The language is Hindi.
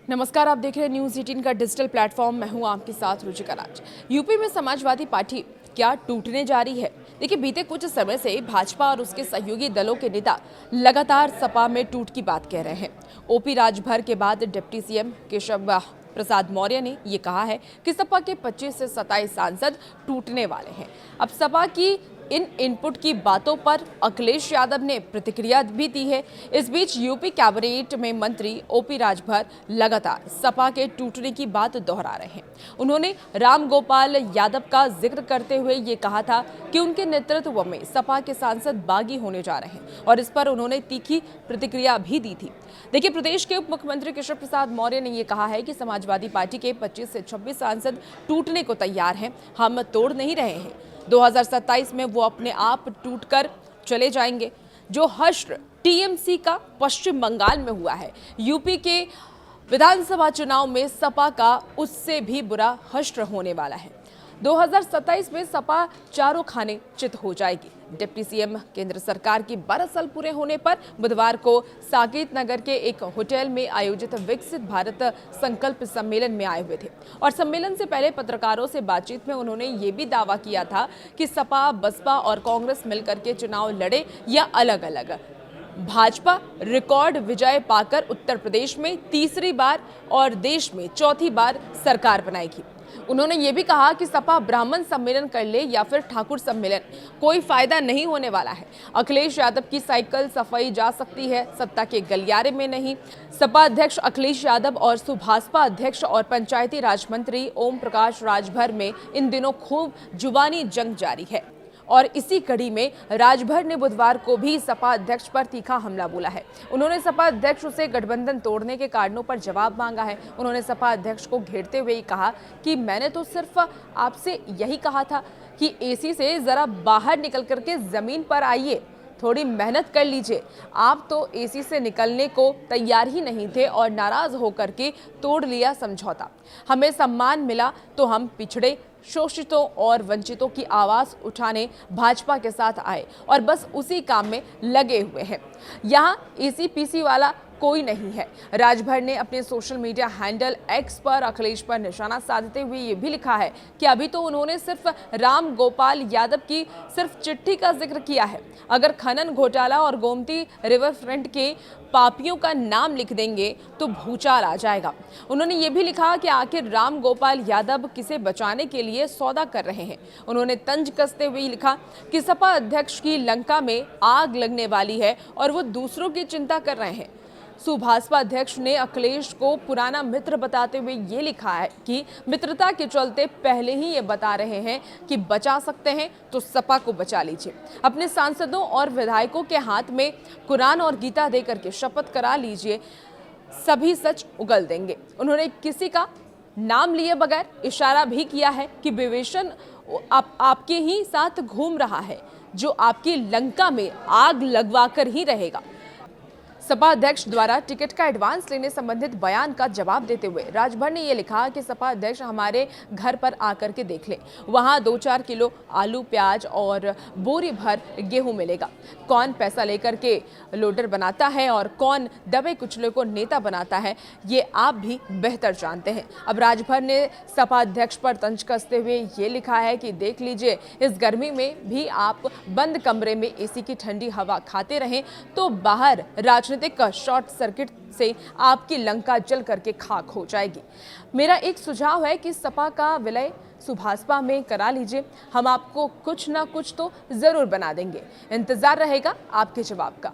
नमस्कार, आप देख रहे हैं न्यूज़ 18 का डिजिटल प्लेटफॉर्म। मैं हूं आपके साथ रुचिका राज। यूपी में समाजवादी पार्टी क्या टूटने जा रही है? देखिए, बीते कुछ समय से भाजपा और उसके सहयोगी दलों के नेता लगातार सपा में टूट की बात कह रहे हैं। ओपी राजभर के बाद डिप्टी सीएम केशव प्रसाद मौर्य ने ये कहा है कि सपा के 25 से 27 सांसद टूटने वाले हैं। अब सपा की इन इनपुट की बातों पर अखिलेश यादव ने प्रतिक्रिया भी दी है। इस बीच यूपी कैबिनेट में मंत्री ओपी राजभर लगातार सपा के टूटने की बात दोहरा रहे हैं। उन्होंने राम गोपाल यादव का जिक्र करते हुए ये कहा था कि उनके नेतृत्व में सपा के सांसद बागी होने जा रहे हैं और इस पर उन्होंने तीखी प्रतिक्रिया भी दी थी। देखिए, प्रदेश के उप मुख्यमंत्री केशव प्रसाद मौर्य ने ये कहा है कि समाजवादी पार्टी के 25 से 26 सांसद टूटने को तैयार हैं, हम तोड़ नहीं रहे हैं। 2027 में वो अपने आप टूटकर चले जाएंगे। जो हश्र टीएमसी का पश्चिम बंगाल में हुआ है, यूपी के विधानसभा चुनाव में सपा का उससे भी बुरा हश्र होने वाला है। 2027 में सपा चारों खाने चित हो जाएगी। डिप्टी सीएम केंद्र सरकार की 12 साल पूरे होने पर बुधवार को साकेत नगर के एक होटल में आयोजित विकसित भारत संकल्प सम्मेलन में आए हुए थे और सम्मेलन से पहले पत्रकारों से बातचीत में उन्होंने ये भी दावा किया था कि सपा, बसपा और कांग्रेस मिलकर के चुनाव लड़े या अलग अलग, भाजपा रिकॉर्ड विजय पाकर उत्तर प्रदेश में तीसरी बार और देश में चौथी बार सरकार बनाएगी। उन्होंने ये भी कहा कि सपा ब्राह्मण सम्मेलन कर ले या फिर ठाकुर सम्मेलन, कोई फायदा नहीं होने वाला है। अखिलेश यादव की साइकिल सफाई जा सकती है, सत्ता के गलियारे में नहीं। सपा अध्यक्ष अखिलेश यादव और सुभाषपा अध्यक्ष और पंचायती राज मंत्री ओम प्रकाश राजभर में इन दिनों खूब जुबानी जंग जारी है और इसी कड़ी में राजभर ने बुधवार को भी सपा अध्यक्ष पर तीखा हमला बोला है। उन्होंने सपा अध्यक्ष से गठबंधन तोड़ने के कारणों पर जवाब मांगा है। उन्होंने सपा अध्यक्ष को घेरते हुए कहा कि मैंने तो सिर्फ आपसे यही कहा था कि एसी से जरा बाहर निकल करके जमीन पर आइए, थोड़ी मेहनत कर लीजिए। आप तो एसी से निकलने को तैयार ही नहीं थे और नाराज होकर के तोड़ लिया समझौता। हमें सम्मान मिला तो हम पिछड़े, शोषितों और वंचितों की आवाज उठाने भाजपा के साथ आए और बस उसी काम में लगे हुए हैं। यहाँ एसी पीसी वाला कोई नहीं है। राजभर ने अपने सोशल मीडिया हैंडल एक्स पर अखिलेश पर निशाना साधते हुए ये भी लिखा है कि अभी तो उन्होंने सिर्फ राम गोपाल यादव की सिर्फ चिट्ठी का जिक्र किया है। अगर खनन घोटाला और गोमती रिवर फ्रंट के पापियों का नाम लिख देंगे तो भूचाल आ जाएगा। उन्होंने ये भी लिखा कि आखिर राम गोपाल यादव किसे बचाने के लिए सौदा कर रहे हैं। उन्होंने तंज कसते हुए लिखा कि सपा अध्यक्ष की लंका में आग लगने वाली है और वो दूसरों की चिंता कर रहे हैं। सुभाषपा अध्यक्ष ने अखिलेश को पुराना मित्र बताते हुए ये लिखा है कि मित्रता के चलते पहले ही ये बता रहे हैं कि बचा सकते हैं तो सपा को बचा लीजिए। अपने सांसदों और विधायकों के हाथ में कुरान और गीता देकर के शपथ करा लीजिए, सभी सच उगल देंगे। उन्होंने किसी का नाम लिए बगैर इशारा भी किया है कि विवेचन आपके ही साथ घूम रहा है, जो आपकी लंका में आग लगवा कर ही रहेगा। सपा अध्यक्ष द्वारा टिकट का एडवांस लेने संबंधित बयान का जवाब देते हुए राजभर ने यह लिखा कि सपा अध्यक्ष हमारे घर पर आकर के देख ले, वहां 2-4 किलो आलू, प्याज और बोरी भर गेहूं मिलेगा। कौन पैसा लेकर के लोडर बनाता है और कौन दबे कुचले को नेता बनाता है, ये आप भी बेहतर जानते हैं। अब राजभर ने सपा अध्यक्ष पर तंज कसते हुए ये लिखा है कि देख लीजिए, इस गर्मी में भी आप बंद कमरे में एसी की ठंडी हवा खाते रहें तो बाहर राजनीतिक शॉर्ट सर्किट से आपकी लंका जल करके खाक हो जाएगी। मेरा एक सुझाव है कि सपा का विलय सुभाषपा में करा लीजिए, हम आपको कुछ ना कुछ तो जरूर बना देंगे। इंतजार रहेगा आपके जवाब का।